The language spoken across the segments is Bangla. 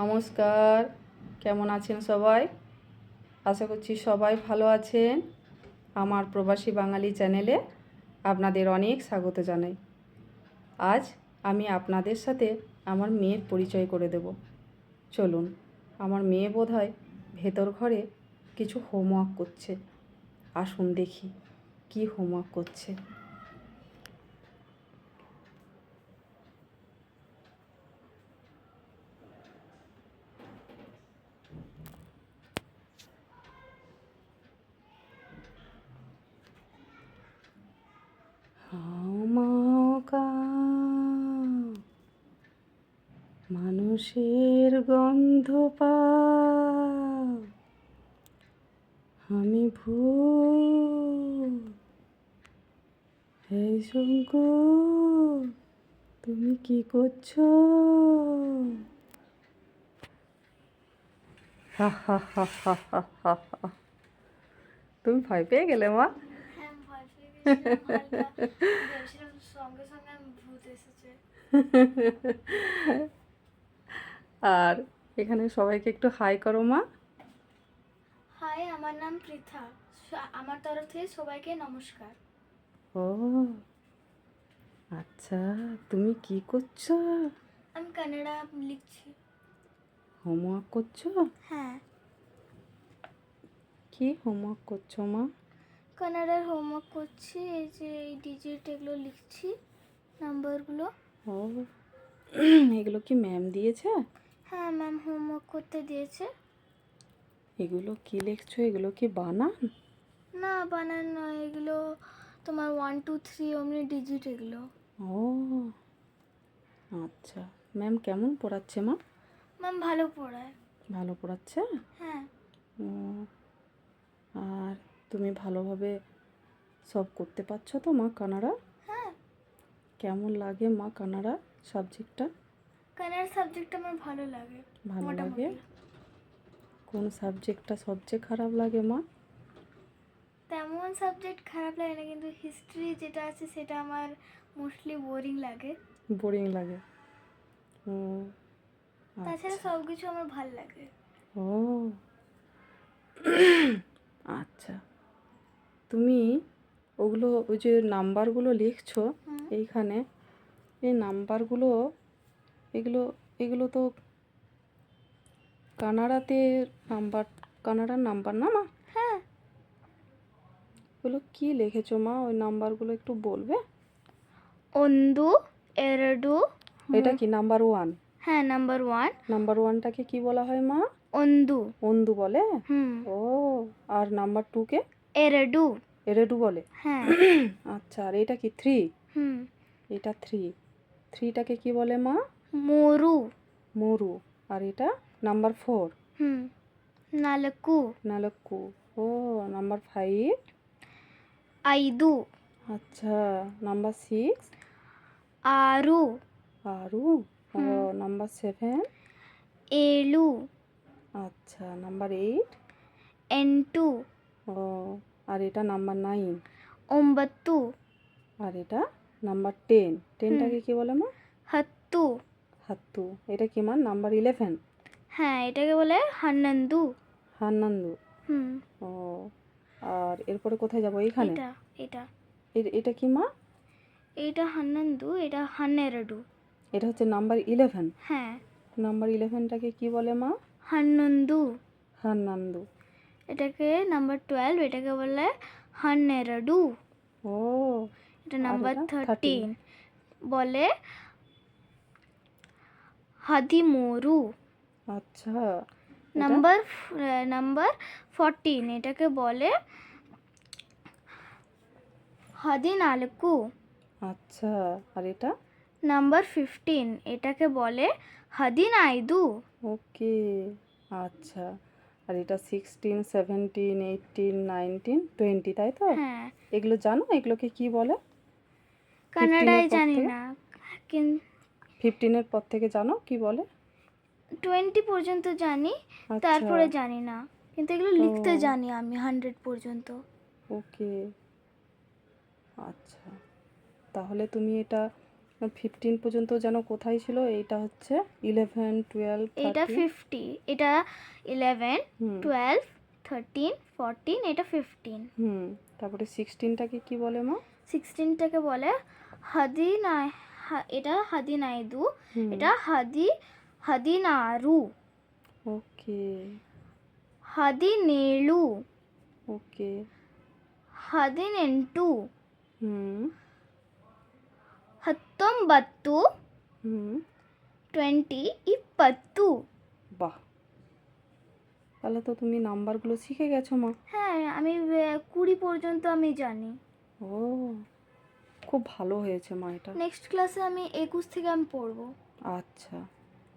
নমস্কার, কেমন আছেন সবাই? আশা করছি সবাই ভালো আছেন। আমার প্রবাসী বাঙালি চ্যানেলে আপনাদের অনেক স্বাগত জানাই। আজ আমি আপনাদের সাথে আমার মেয়ের পরিচয় করে দেব। চলুন, আমার মেয়ে বোধহয় ভেতর ঘরে কিছু হোমওয়ার্ক করছে। আসুন দেখি কি হোমওয়ার্ক করছে। হাওমাওকা মানুষের গন্ধ পাও, আমি ভূত। হে শঙ্কর, তুমি কি করছো? হা হা হা হা হা হা হা। তুমি ভয় পেয়ে গেলে মা? আর এখানে সবাইকে একটু হাই করো মা। হাই, আমার নাম পৃথা। আমার তরফ থেকে সবাইকে নমস্কার। ও আচ্ছা, তুমি কি করছো? আমি কানাডা লিখছি। হোমওয়ার্ক করছো? হ্যাঁ, কি হোমওয়ার্ক করছো মা? কানাডার হোমওয়ার্ক করছি। এই যে এই ডিজিট এগুলো লিখছি, নাম্বারগুলো। ও এগুলো কি ম্যাম দিয়েছে? হ্যাঁ, ম্যাম হোমওয়ার্ক করতে দিয়েছে। এগুলো কি লিখছো? এগুলো কি বানান? না, বানান নয়, এগুলো তোমার 1 2 3 অমনি ডিজিট এগুলো। ও আচ্ছা, ম্যাম কেমন পড়াচ্ছে মা? ম্যাম ভালো পড়ায়। ভালো পড়াচ্ছে? হ্যাঁ, ও, আর তুমি ভালোভাবে সব করতে পারছো তো মা কানাডা? হ্যাঁ, কেমন লাগে মা কানাডা সাবজেক্টটা? কানাডা সাবজেক্ট আমার ভালো লাগে। ভালো লাগে? মোটামুটি কোন সাবজেক্টটা সবচেয়ে খারাপ লাগে মা? তেমন সাবজেক্ট খারাপ লাগে না, কিন্তু হিস্ট্রি যেটা আছে সেটা আমার মোস্টলি বোরিং লাগে। বোরিং লাগে? ও তাছাড়া আচ্ছা। সব কিছু আমার ভাল লাগে। ও আচ্ছা, তুমি ওগুলো ওই যে নাম্বারগুলো লিখছো হুম। এইখানে, এই নাম্বারগুলো এগুলো এগুলো তো কানাডাতে নাম্বার, কানাডার নাম্বার না মা? হ্যাঁ, এগুলো কি লিখেছো মা? ওই নাম্বারগুলো একটু বলবে? 1 2 এটা কি নাম্বার 1? হ্যাঁ, নাম্বার 1 নাম্বার 1টাকে কি বলা হয় মা? 1 অন্দু বলে? হুম ও, আর নাম্বার 2কে? 2 এরেডু বলে? হ্যাঁ আচ্ছা, আর এটা কি 3? হুম এটা 3টাকে কি বলে মা? ಮೂರು মরু। আর এটা নাম্বার 4? হুম 4 নালক্কু। ও, নাম্বার 5? 5 আচ্ছা, নাম্বার 6? 6 আরু। ও, নাম্বার 7? 7 আচ্ছা, নাম্বার 8? 8 ও, আর এটা নাম্বার 9? 9 আর এটা নাম্বার 10? 10টাকে কি বলে মা? 10 হাত্তু। এটা কি মা? নাম্বার 11? হ্যাঁ, এটাকে বলে 11 হান্নান্দু। হুম ও, আর এরপরে কোথায় যাব? এইখানে? এটা এটা এটা কি মা? এটা 11 এটা 12 এটা হচ্ছে নাম্বার 11? হ্যাঁ, নাম্বার 11টাকে কি বলে মা? 11 হান্নান্দু। এটাকে নাম্বার 12 এটাকে বলে 12 ও, এটা আর নাম্বার এটা 13? 13 বলে 13 আচ্ছা, এটা? নাম্বার 14 এটাকে বলে 14 আচ্ছা, আর এটা? নাম্বার 15 এটাকে বলে 15 ওকে, আচ্ছা। আর এটা 16, 17, 18, 19, 20, তাই তো? হ্যাঁ, এগুলো জানো? এগুলোকে কি বলে? 15-এর কানাডায় পর জানি থেকে? না, কিন্তু 15-এর পর থেকে জানো কি বলে? 20 পর্যন্ত জানি, আচ্ছা। তারপরে জানি না, কিন্তু এগুলো ও, লিখতে জানি আমি 100 পর্যন্ত। ওকে, আচ্ছা। তাহলে তুমি এটা 15 পর্যন্ত যেন কোথায় ছিল? এইটা হচ্ছে 11, 12, এটা 13। 50, এটা 11, হুম 12, 13, 14, এটা 15। হুম তারপরে 16টাকে কি বলে মা? 16টাকে বলে হাদি না, এটা হাদি নাইদু, হুম এটা হাদিনারু, ওকে హదినేళు, ওকে 18, হুম 19, হুম 20, 20। বাহ! তাহলে তো তুমি নাম্বারগুলো শিখে গেছো মা। হ্যাঁ, আমি 20 পর্যন্ত আমি জানি। ও খুব ভালো হয়েছে মা এটা। নেক্সট ক্লাসে আমি 21 থেকে আমি পড়বো। আচ্ছা,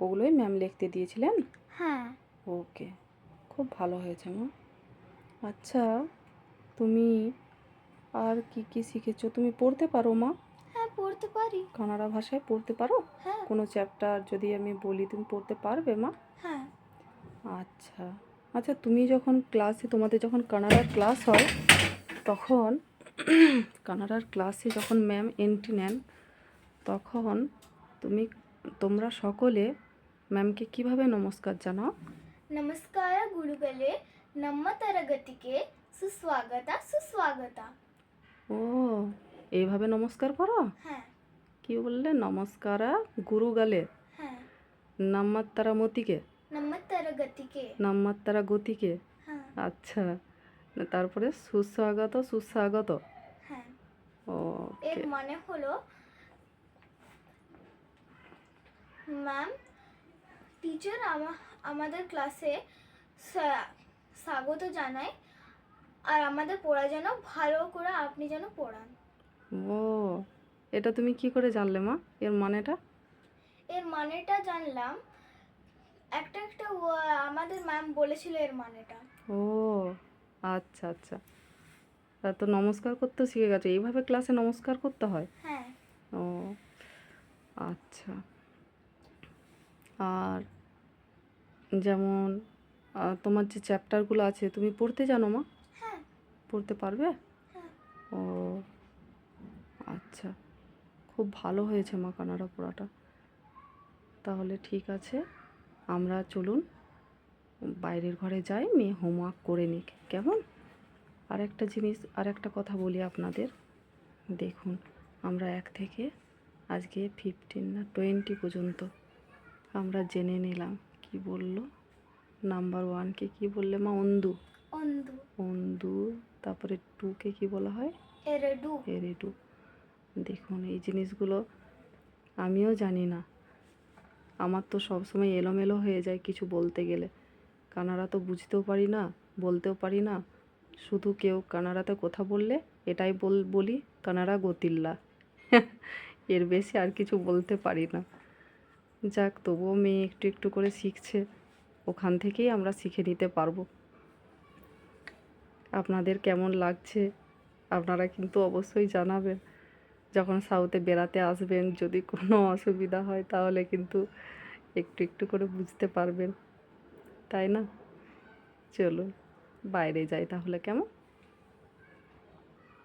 ওগুলোই ম্যাম লিখতে দিয়েছিলেন? হ্যাঁ। ওকে, খুব ভালো হয়েছে মা। আচ্ছা, তুমি আর কি কি শিখেছো? তুমি পড়তে পারো মা? হ্যাঁ, পড়তে পারি। কানাড়া ভাষায় পড়তে পারো? হ্যাঁ। কোনো চ্যাপ্টার যদি আমি বলি তুমি পড়তে পারবে মা? হ্যাঁ। আচ্ছা আচ্ছা, তুমি যখন ক্লাসে, তোমাদের যখন কানাডার ক্লাস হয় তখন কানাডার ক্লাসে যখন ম্যাম এন্ট্রি নেন তখন তোমরা সকলে ম্যামকে কিভাবে নমস্কার জানাও? ನಮಸ್ಕಾರ ಗುರುಗಳೇ, ನಮ್ಮ ತರಗತಿಗೆ ಸುಸ್ವಾಗತ ಸುಸ್ವಾಗತ। ও এইভাবে নমস্কার করো? হ্যাঁ। কি বললে? নমস্কারা গুরু গালে হ্যাঁ, নাম্মাত্তারা মতিকে ನಮ್ಮ ತರಗತಿಗೆ। নাম্মাত্তারা গতিকে। হ্যাঁ। আচ্ছা, তারপরে সুস্বাগত সুস্বাগত। হ্যাঁ, এর ওকে মানে হলো ম্যাম, টিচার আমাদের ক্লাসে স্বাগত জানায়, আর আমাদের পড়া যেন ভালো করে আপনি যেন পড়ান। ও এটা তুমি কি করে জানলে মা এর মানেটা? এর মানেটা জানলাম, একটা একটা আমাদের ম্যাম বলেছিল এর মানেটা। ও আচ্ছা আচ্ছা, তো নমস্কার করতেও শিখে গেছো? এইভাবে ক্লাসে নমস্কার করতে হয়? হ্যাঁ। ও আচ্ছা। আর যেমন তোমার যে চ্যাপ্টারগুলো আছে তুমি পড়তে জানো মা? হ্যাঁ। পড়তে পারবে? হ্যাঁ। ও আচ্ছা, খুব ভালো হয়েছে মা কানাডা পড়াটা। তাহলে ঠিক আছে, আমরা চলুন বাইরের ঘরে যাই, মেয়ে হোমওয়ার্ক করে নিক, কেমন? আর একটা জিনিস, আর একটা কথা বলি আপনাদের। দেখুন, আমরা 1 থেকে আজকে 15 না 20 পর্যন্ত আমরা জেনে নিলাম। কি বললো? নাম্বার 1কে কি বললে মা? অন্দু। ಒಂದು, অন্দু। তারপরে 2কে কি বলা হয়? ಎರಡು। এরেডু। দেখুন, এই জিনিসগুলো আমিও জানি না। আমার তো সবসময় এলোমেলো হয়ে যায় কিছু বলতে গেলে। কানাড়া তো বুঝতেও পারি না, বলতেও পারি না। শুধু কেউ কানাড়াতে কথা বললে এটাই বলি, কানাড়া গোতিল্লা। এর বেশি আর কিছু বলতে পারি না। যাক, তবুও মেয়ে একটু একটু করে শিখছে, ওখান থেকেই আমরা শিখে নিতে পারবো। আপনাদের কেমন লাগছে আপনারা কিন্তু অবশ্যই জানাবেন। যখন সাউথে বেড়াতে আসবেন, যদি কোনো অসুবিধা হয় তাহলে কিন্তু একটু একটু করে বুঝতে পারবেন, তাই না? চলুন বাইরে যাই তাহলে, কেমন?